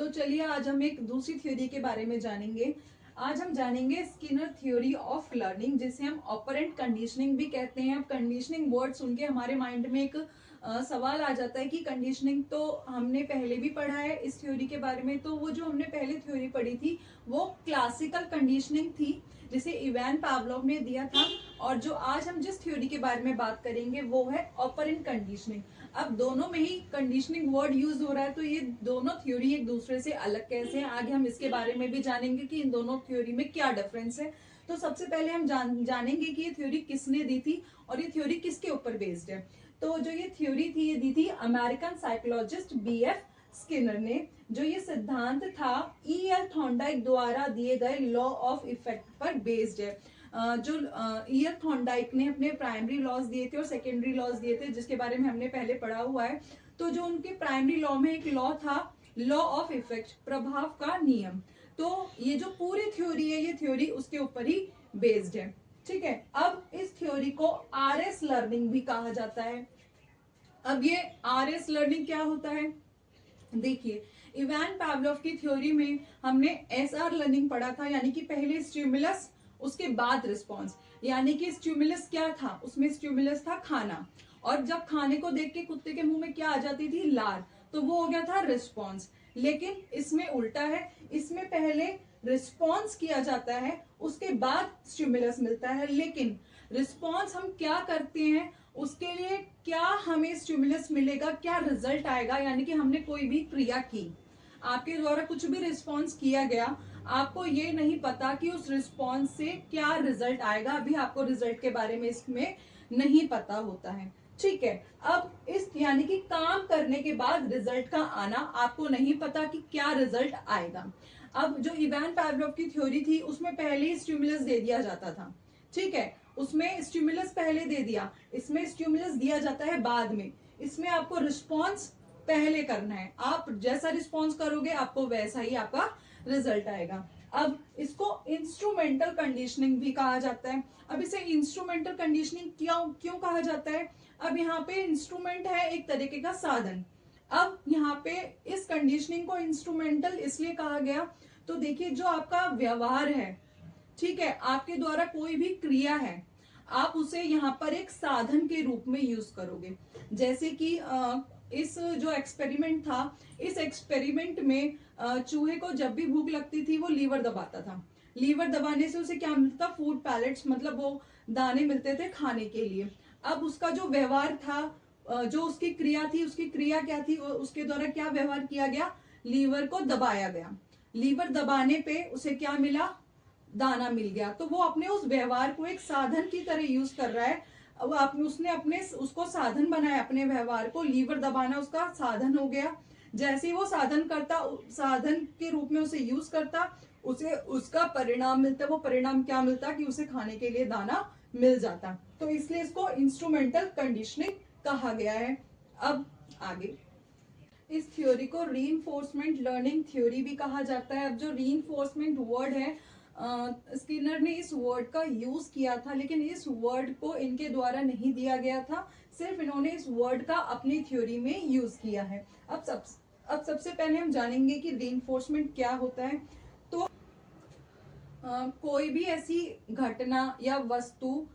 तो चलिए आज हम एक दूसरी थ्योरी के बारे में जानेंगे। आज हम जानेंगे स्किनर थ्योरी ऑफ लर्निंग, जिसे हम ऑपरेंट कंडीशनिंग भी कहते हैं। अब कंडीशनिंग वर्ड सुन के हमारे माइंड में एक सवाल आ जाता है कि कंडीशनिंग तो हमने पहले भी पढ़ा है इस थ्योरी के बारे में। तो वो जो हमने पहले थ्योरी पढ़ी थी वो क्लासिकल कंडीशनिंग थी, जिसे इवान पावलोव ने दिया था। और जो आज हम जिस थ्योरी के बारे में बात करेंगे वो है ऑपरेंट कंडीशनिंग। अब दोनों में ही कंडीशनिंग वर्ड यूज हो रहा है, तो ये दोनों थ्योरी एक दूसरे से अलग कैसे हैं, आगे हम इसके बारे में भी जानेंगे कि इन दोनों थ्योरी में क्या डिफरेंस है। तो सबसे पहले हम जानेंगे कि ये थ्योरी किसने दी थी और ये थ्योरी किसके ऊपर बेस्ड है। तो जो ये थ्योरी थी ये दी थी अमेरिकन साइकोलॉजिस्ट B.F. स्किनर ने। जो ये सिद्धांत था E.L. थॉर्नडाइक द्वारा दिए गए लॉ ऑफ इफेक्ट पर बेस्ड है। जो E.L. थॉर्नडाइक ने अपने प्राइमरी लॉज दिए थे और सेकेंडरी लॉज दिए थे, जिसके बारे में हमने पहले पढ़ा हुआ है। तो जो उनके प्राइमरी लॉ में एक लॉ था लॉ ऑफ इफेक्ट, प्रभाव का नियम। तो ये जो पूरी थ्योरी है ये थ्योरी उसके ऊपर ही बेस्ड है। ठीक है, अब इस थ्योरी को RS लर्निंग भी कहा जाता है। अब ये RS लर्निंग क्या होता है, देखिए इवान पावलोव की थ्योरी में हमने SR लर्निंग पढ़ा था, यानी कि पहले स्टिमुलस उसके बाद रिस्पॉन्स। यानी कि स्टिमुलस क्या था, उसमें स्टिमुलस था खाना, और जब खाने को देख के कुत्ते के मुंह में क्या आ जाती थी, लार, तो वो हो गया था रिस्पॉन्स। लेकिन इसमें उल्टा है, इसमें पहले रिस्पॉन्स किया जाता है उसके बाद स्टिमुलस मिलता है। लेकिन रिस्पॉन्स हम क्या करते हैं, उसके लिए क्या हमें स्टिमुलस मिलेगा, क्या रिजल्ट आएगा, यानी कि हमने कोई भी क्रिया की, आपके द्वारा कुछ भी रिस्पॉन्स किया गया, आपको ये नहीं पता कि उस रिस्पॉन्स से क्या रिजल्ट आएगा। अभी आपको रिजल्ट के बारे में इसमें नहीं पता होता है। ठीक है, अब इस यानी कि काम करने के बाद रिजल्ट का आना, आपको नहीं पता कि क्या रिजल्ट आएगा। अब जो इवान पावलोव की थ्योरी थी उसमें पहले ही स्टिमुलस दे दिया जाता था। ठीक है, उसमें स्टिमुलस पहले दे दिया, इसमें स्टिमुलस दिया जाता है बाद में। इसमें आपको रिस्पॉन्स पहले करना है, आप जैसा रिस्पॉन्स करोगे आपको वैसा ही आपका रिजल्ट आएगा। अब इसको इंस्ट्रूमेंटल कंडीशनिंग भी कहा जाता है। अब इसे इंस्ट्रूमेंटल कंडीशनिंग क्यों क्यों कहा जाता है, अब यहाँ पे इंस्ट्रूमेंट है एक तरीके का साधन। अब यहाँ पे इस कंडीशनिंग को इंस्ट्रूमेंटल इसलिए कहा गया, तो देखिए जो आपका व्यवहार है, ठीक है, आपके द्वारा कोई भी क्रिया है, आप उसे यहाँ पर एक साधन के रूप में यूज करोगे। जैसे कि इस जो एक्सपेरिमेंट था, इस एक्सपेरिमेंट में चूहे को जब भी भूख लगती थी वो लीवर दबाता था। लीवर दबाने से उसे क्या मिलता, फूड पैलेट्स, मतलब वो दाने मिलते थे खाने के लिए। अब उसका जो व्यवहार था, जो उसकी क्रिया थी, उसकी क्रिया क्या थी, उसके द्वारा क्या व्यवहार किया गया, लीवर को दबाया गया। लीवर दबाने पे उसे क्या मिला, दाना मिल गया। तो वो अपने उस व्यवहार को एक साधन की तरह यूज कर रहा है। अब उसने अपने उसको साधन बनाया, अपने व्यवहार को, लीवर दबाना उसका साधन हो गया। जैसे ही वो साधन करता, साधन के रूप में उसे यूज करता, उसे उसका परिणाम मिलता। वो परिणाम क्या मिलता कि उसे खाने के लिए दाना मिल जाता। तो इसलिए इसको इंस्ट्रूमेंटल कंडीशनिंग कहा गया है। अब आगे इस थ्योरी को रीइंफोर्समेंट लर्निंग थ्योरी भी कहा जाता है। अब जो रीइंफोर्समेंट वर्ड है, स्किनर ने इस वर्ड का यूज किया था, लेकिन इस वर्ड को इनके द्वारा नहीं दिया गया था, सिर्फ इन्होंने इस वर्ड का अपनी थ्योरी में यूज किया है। अब सबसे पहले हम जानेंगे कि रीइंफोर्समेंट क्या होता है। तो कोई भी ऐसी घटना या वस्तु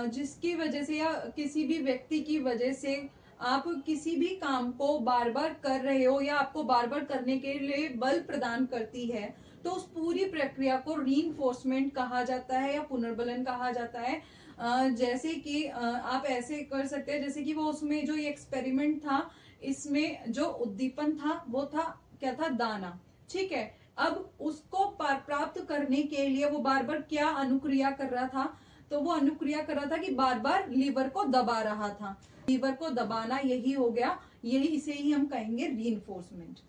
जिसकी वजह से या किसी भी व्यक्ति की वजह से आप किसी भी काम को बार बार कर रहे हो या आपको बार बार करने के लिए बल प्रदान करती है, तो उस पूरी प्रक्रिया को रीइंफोर्समेंट कहा जाता है या पुनर्बलन कहा जाता है। जैसे कि आप ऐसे कर सकते हैं, जैसे कि वो उसमें जो ये एक्सपेरिमेंट था, इसमें जो उद्दीपन था वो था क्या था, दाना। ठीक है, अब उसको प्राप्त करने के लिए वो बार बार क्या अनुक्रिया कर रहा था, तो वो अनुक्रिया कर रहा था कि बार बार लीवर को दबा रहा था। लीवर को दबाना यही हो गया, यही इसे ही हम कहेंगे रीइंफोर्समेंट।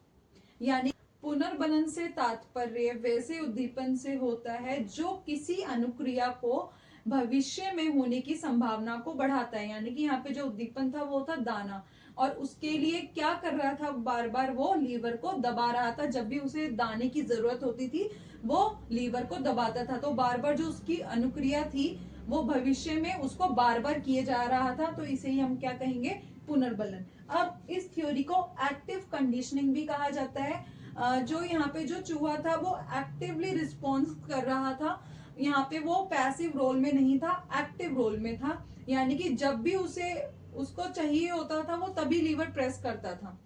यानी पुनर्बलन से तात्पर्य वैसे उद्दीपन से होता है जो किसी अनुक्रिया को भविष्य में होने की संभावना को बढ़ाता है। यानी कि यहाँ पे जो उद्दीपन था वो था दाना, और उसके लिए क्या कर रहा था, बार बार वो लीवर को दबा रहा था। जब भी उसे दाने की जरूरत होती थी वो लीवर को दबाता था, तो बार बार जो उसकी अनुक्रिया थी वो भविष्य में उसको बार बार किए जा रहा था। तो इसे ही हम क्या कहेंगे, पुनर्बलन। अब इस थ्योरी को एक्टिव कंडीशनिंग भी कहा जाता है। जो यहाँ पे जो चूहा था वो एक्टिवली रिस्पॉन्स कर रहा था, यहाँ पे वो पैसिव रोल में नहीं था, एक्टिव रोल में था। यानी कि जब भी उसे उसको चाहिए होता था वो तभी लीवर प्रेस करता था।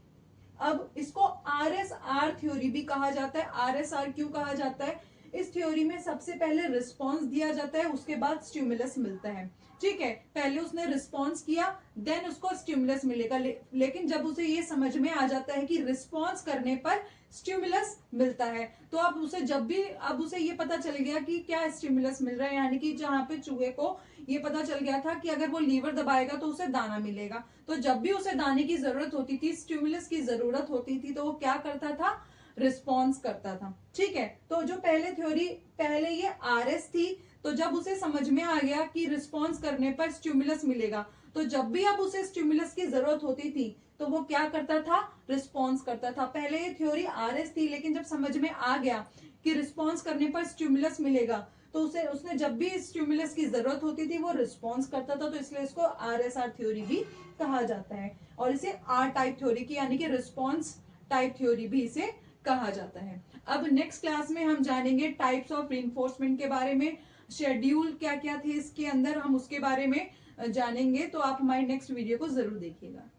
अब इसको RSR थ्योरी भी कहा जाता है। RSR क्यों कहा जाता है? इस थ्योरी में सबसे पहले रिस्पॉन्स दिया जाता है, उसके बाद स्टिमुलस मिलता है। ठीक है, पहले उसने रिस्पॉन्स किया, देन उसको स्टिमुलस मिलेगा। लेकिन जब उसे ये समझ में आ जाता है कि रिस्पॉन्स करने पर स्टिमुलस मिलता है, तो अब उसे जब भी अब उसे ये पता चल गया कि क्या स्टिमुलस मिल रहा है, यानी कि जहां पे चूहे को ये पता चल गया था कि अगर वो लीवर दबाएगा तो उसे दाना मिलेगा, तो जब भी उसे दाने की जरूरत होती थी, स्टिमुलस की जरूरत होती थी, तो वो क्या करता था? रिस्पॉन्स करता था। ठीक है, तो जो पहले थ्योरी, पहले ये RS थी, तो जब उसे समझ में आ गया कि रिस्पॉन्स करने पर स्टिमुलस मिलेगा, तो जब भी अब उसे स्टिमुलस की जरूरत होती थी तो वो क्या करता था? रिस्पॉन्स करता था। पहले ये थ्योरी RS थी, लेकिन जब समझ में आ गया कि रिस्पॉन्स करने पर स्टिमुलस मिलेगा, तो उसने जब भी स्टिमुलस की जरूरत होती थी वो रिस्पॉन्स करता था, तो इसलिए इसको RSR थ्योरी भी कहा जाता है। और इसे R टाइप थ्योरी की, यानी कि रिस्पॉन्स टाइप थ्योरी भी इसे कहा जाता है। अब नेक्स्ट क्लास में हम जानेंगे टाइप्स ऑफ रीइंफोर्समेंट के बारे में, शेड्यूल क्या क्या थे इसके अंदर, हम उसके बारे में जानेंगे। तो आप हमारी नेक्स्ट वीडियो को जरूर देखिएगा।